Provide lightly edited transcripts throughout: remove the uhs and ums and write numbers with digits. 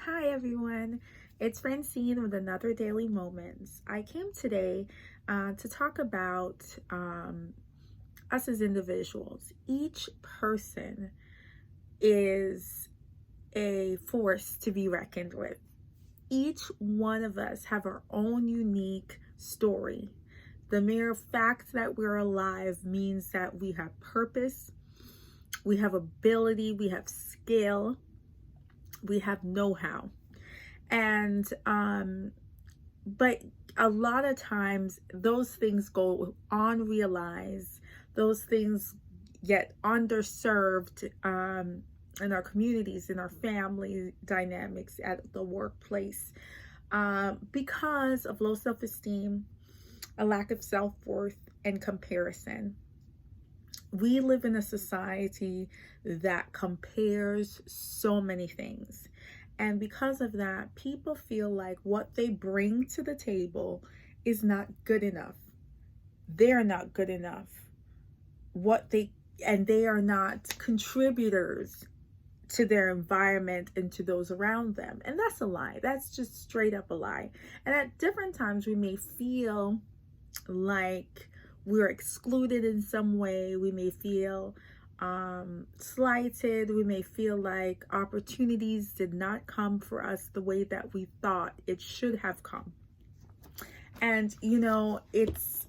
Hi everyone, it's Francine with another Daily Moments. I came today to talk about us as individuals. Each person is a force to be reckoned with. Each one of us have our own unique story. The mere fact that we're alive means that we have purpose, we have ability, we have skill, we have know-how. And but a lot of times those things go unrealized, those things get underserved in our communities, in our family dynamics, at the workplace, because of low self-esteem, a lack of self-worth, and comparison. We live in a society that compares so many things. And because of that, people feel like what they bring to the table is not good enough. They're not good enough. They are not contributors to their environment and to those around them. And that's a lie. That's just straight up a lie. And at different times we may feel like we're excluded in some way. We may feel slighted. We may feel like opportunities did not come for us the way that we thought it should have come. And it's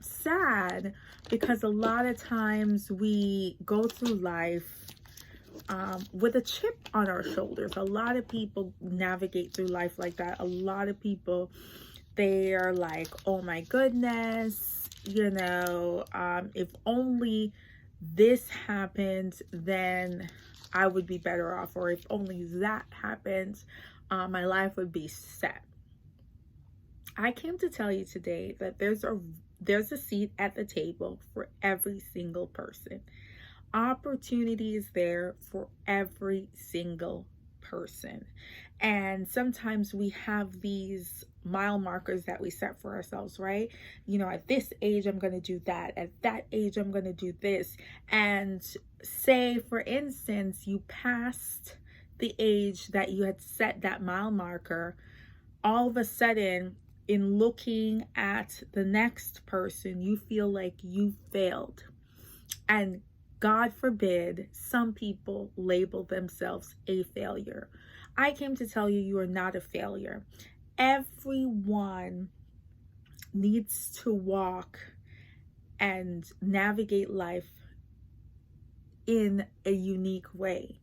sad because a lot of times we go through life with a chip on our shoulders. A lot of people navigate through life like that. A lot of people, they are like, oh my goodness, if only this happened, then I would be better off. Or if only that happened, my life would be set. I came to tell you today that there's a seat at the table for every single person. Opportunity is there for every single person. And sometimes we have these mile markers that we set for ourselves, right? At this age, I'm going to do that. At that age, I'm going to do this. And say, for instance, you passed the age that you had set that mile marker. All of a sudden, in looking at the next person, you feel like you failed. And God forbid, some people label themselves a failure. I came to tell you, you are not a failure. Everyone needs to walk and navigate life in a unique way.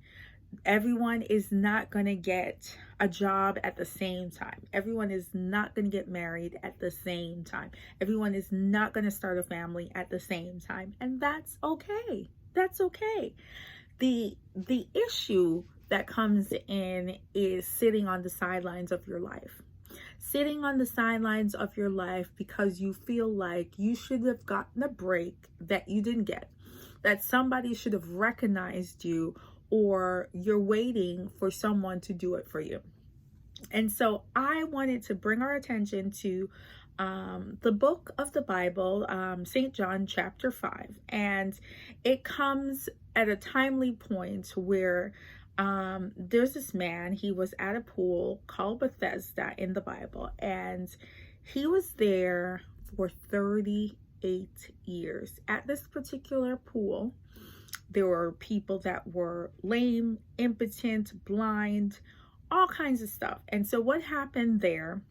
Everyone is not going to get a job at the same time. Everyone is not going to get married at the same time. Everyone is not going to start a family at the same time. And that's okay. That's okay. The issue that comes in is sitting on the sidelines of your life. Sitting on the sidelines of your life because you feel like you should have gotten a break that you didn't get, that somebody should have recognized you, or you're waiting for someone to do it for you. And so I wanted to bring our attention to the book of the Bible, St. John chapter 5. And it comes at a timely point where there's this man. He was at a pool called Bethesda in the Bible, and he was there for 38 years. At this particular pool, there were people that were lame, impotent, blind, all kinds of stuff. And so what happened there,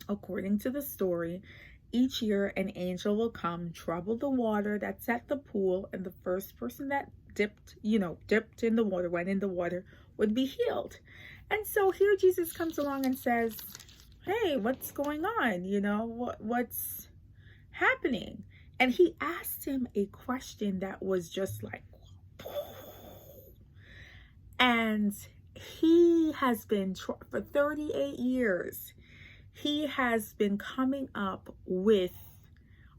according to the story, each year an angel will come, trouble the water that's at the pool, and the first person that dipped in the water, went in the water, would be healed. And so here Jesus comes along and says, hey, what's going on? What's happening? And he asked him a question that was just like, and he has been, for 38 years, he has been coming up with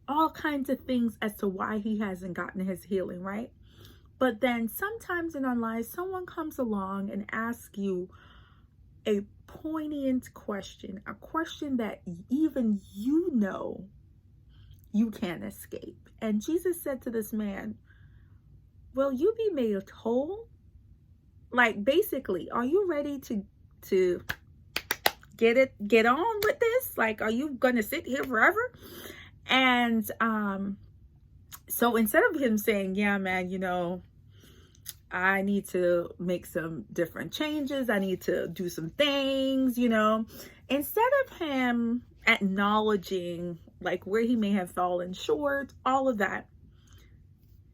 all kinds of things as to why he hasn't gotten his healing, right? But then sometimes in our lives, someone comes along and asks you a poignant question, a question that even you can't escape. And Jesus said to this man, will you be made whole? Like, basically, are you ready to get on with this? Like, are you gonna sit here forever? And so instead of him saying, yeah, man, you know, I need to make some different changes, I need to do some things, you know, instead of him acknowledging like where he may have fallen short, all of that,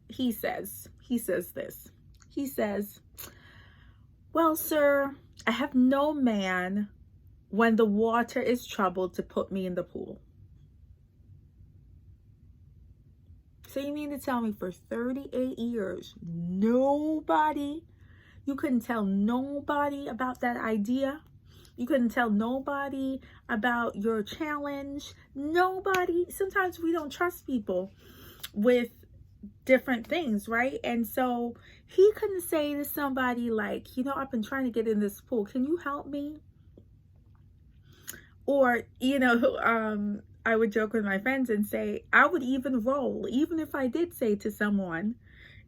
he says this. He says, well, sir, I have no man when the water is troubled to put me in the pool. So you mean to tell me for 38 years, nobody, you couldn't tell nobody about that idea? You couldn't tell nobody about your challenge? Nobody. Sometimes we don't trust people with different things, right? And so he couldn't say to somebody like, you know, I've been trying to get in this pool. Can you help me? Or, you know, I would joke with my friends and say, I would even roll, even if I did say to someone,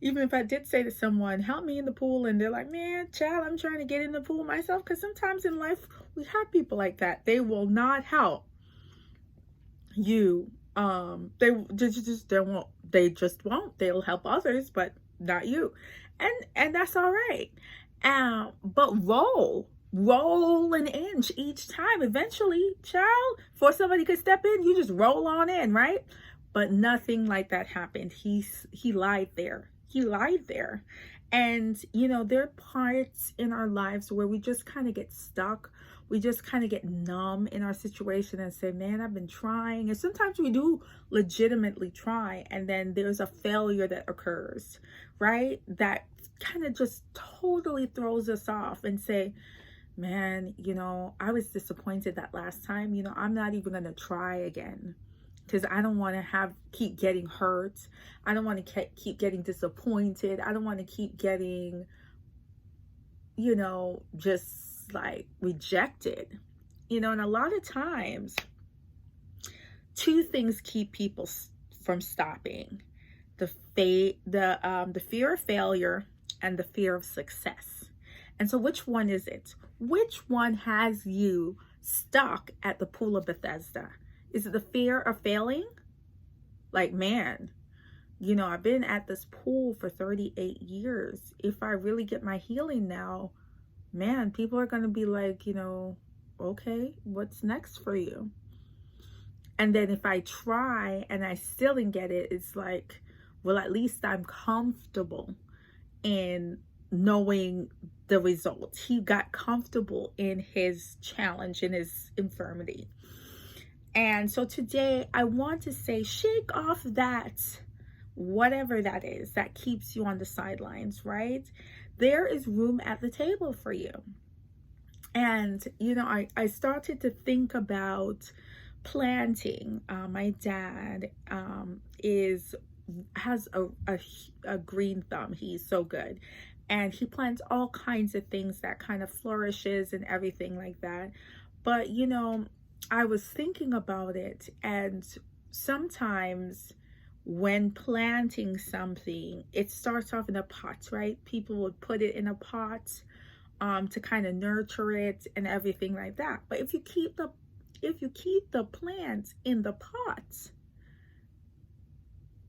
help me in the pool, and they're like, man, child, I'm trying to get in the pool myself. Because sometimes in life, we have people like that. They will not help you. They just won't. They'll help others, but not you. And that's all right. But roll an inch each time. Eventually, child, before somebody could step in, you just roll on in, right? But nothing like that happened. He lied there. And, you know, there are parts in our lives where we just kind of get stuck. We just kind of get numb in our situation and say, man, I've been trying. And sometimes we do legitimately try, and then there's a failure that occurs, right? That kind of just totally throws us off and say, man, you know, I was disappointed that last time, you know, I'm not even going to try again, because I don't want to keep getting hurt. I don't want to keep getting disappointed. I don't want to keep getting, you know, just like rejected, you know. And a lot of times, two things keep people from stopping: the fear of failure and the fear of success. And so which one is it? Which one has you stuck at the pool of Bethesda? Is it the fear of failing? Like, man, you know, I've been at this pool for 38 years. If I really get my healing now, man, people are going to be like, you know, okay, what's next for you? And then if I try and I still didn't get it, it's like, well, at least I'm comfortable in knowing the result. He got comfortable in his challenge, in his infirmity. And so today I want to say, shake off that, whatever that is, that keeps you on the sidelines, right? There is room at the table for you. And, you know, I started to think about planting. My dad has a green thumb. He's so good. And he plants all kinds of things that kind of flourishes and everything like that. But, you know, I was thinking about it, and sometimes when planting something, it starts off in a pot, right? People would put it in a pot to kind of nurture it and everything like that. But if you keep the plant in the pot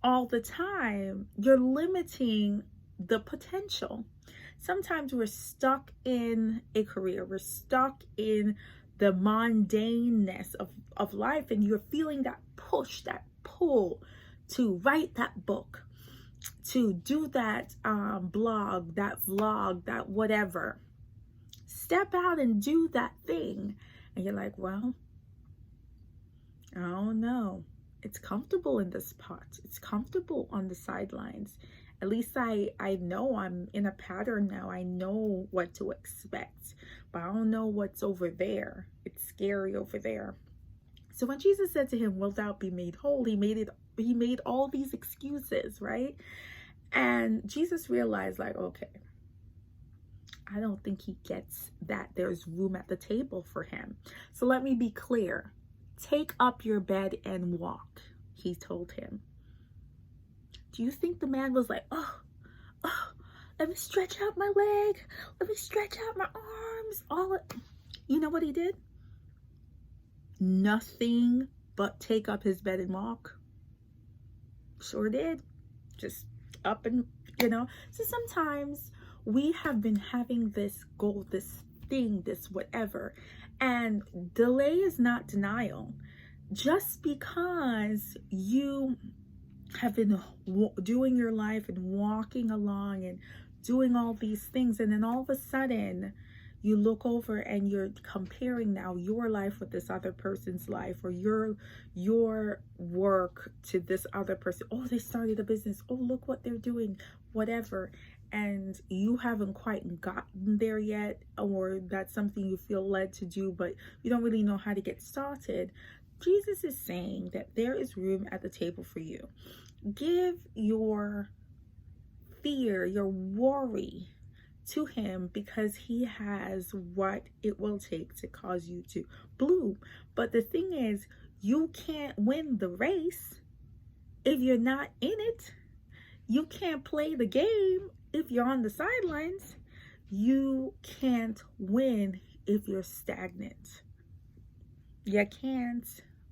all the time, you're limiting the potential. Sometimes we're stuck in a career, we're stuck in the mundaneness of life, and you're feeling that push, that pull to write that book, to do that blog, that vlog, that whatever. Step out and do that thing. And you're like, well, I don't know. It's comfortable in this pot. It's comfortable on the sidelines. At least I know I'm in a pattern now. I know what to expect, but I don't know what's over there. It's scary over there. So when Jesus said to him, "Wilt thou be made whole?" He made all these excuses, right? And Jesus realized, like, okay, I don't think he gets that there's room at the table for him. So let me be clear. Take up your bed and walk, he told him. Do you think the man was like, oh, let me stretch out my leg, let me stretch out my arms, You know what he did? Nothing but take up his bed and walk. Sure did. Just up and, So sometimes we have been having this goal, this thing, this whatever, and delay is not denial. Just because you have been doing your life and walking along and doing all these things, and then all of a sudden you look over and you're comparing now your life with this other person's life, or your work to this other person. Oh, they started a business. Oh, look what they're doing, whatever. And you haven't quite gotten there yet, or that's something you feel led to do, but you don't really know how to get started. Jesus is saying that there is room at the table for you. Give your fear, your worry to him, because he has what it will take to cause you to bloom. But the thing is, you can't win the race if you're not in it. You can't play the game if you're on the sidelines. You can't win if you're stagnant. You can't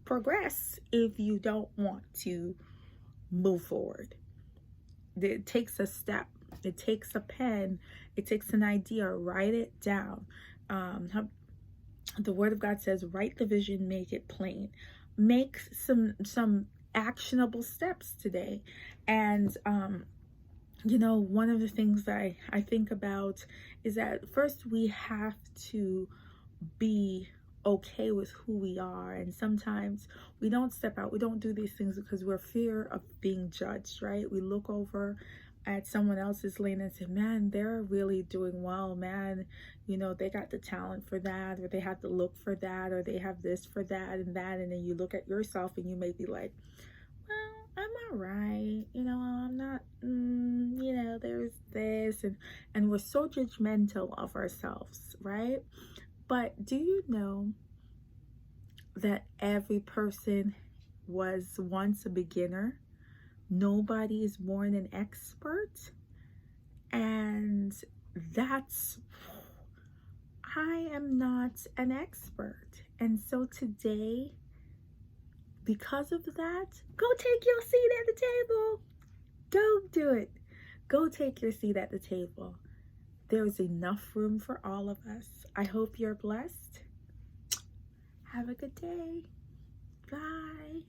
progress if you don't want to move forward. It takes a step. It takes a pen. It takes an idea. Write it down. The Word of God says, write the vision, make it plain. Make some actionable steps today. And one of the things that I think about is that first we have to be okay with who we are. And sometimes we don't step out, we don't do these things because we're fear of being judged, right? We look over at someone else's lane and say, man, they're really doing well, man, they got the talent for that, or they have the look for that, or they have this for that and that. And then you look at yourself and you may be like, well, I'm all right, I'm not, there's this, and we're so judgmental of ourselves, right? But do you know that every person was once a beginner? Nobody is born an expert. And I am not an expert. And so today, because of that, go take your seat at the table. Go do it. Go take your seat at the table. There's enough room for all of us. I hope you're blessed. Have a good day. Bye.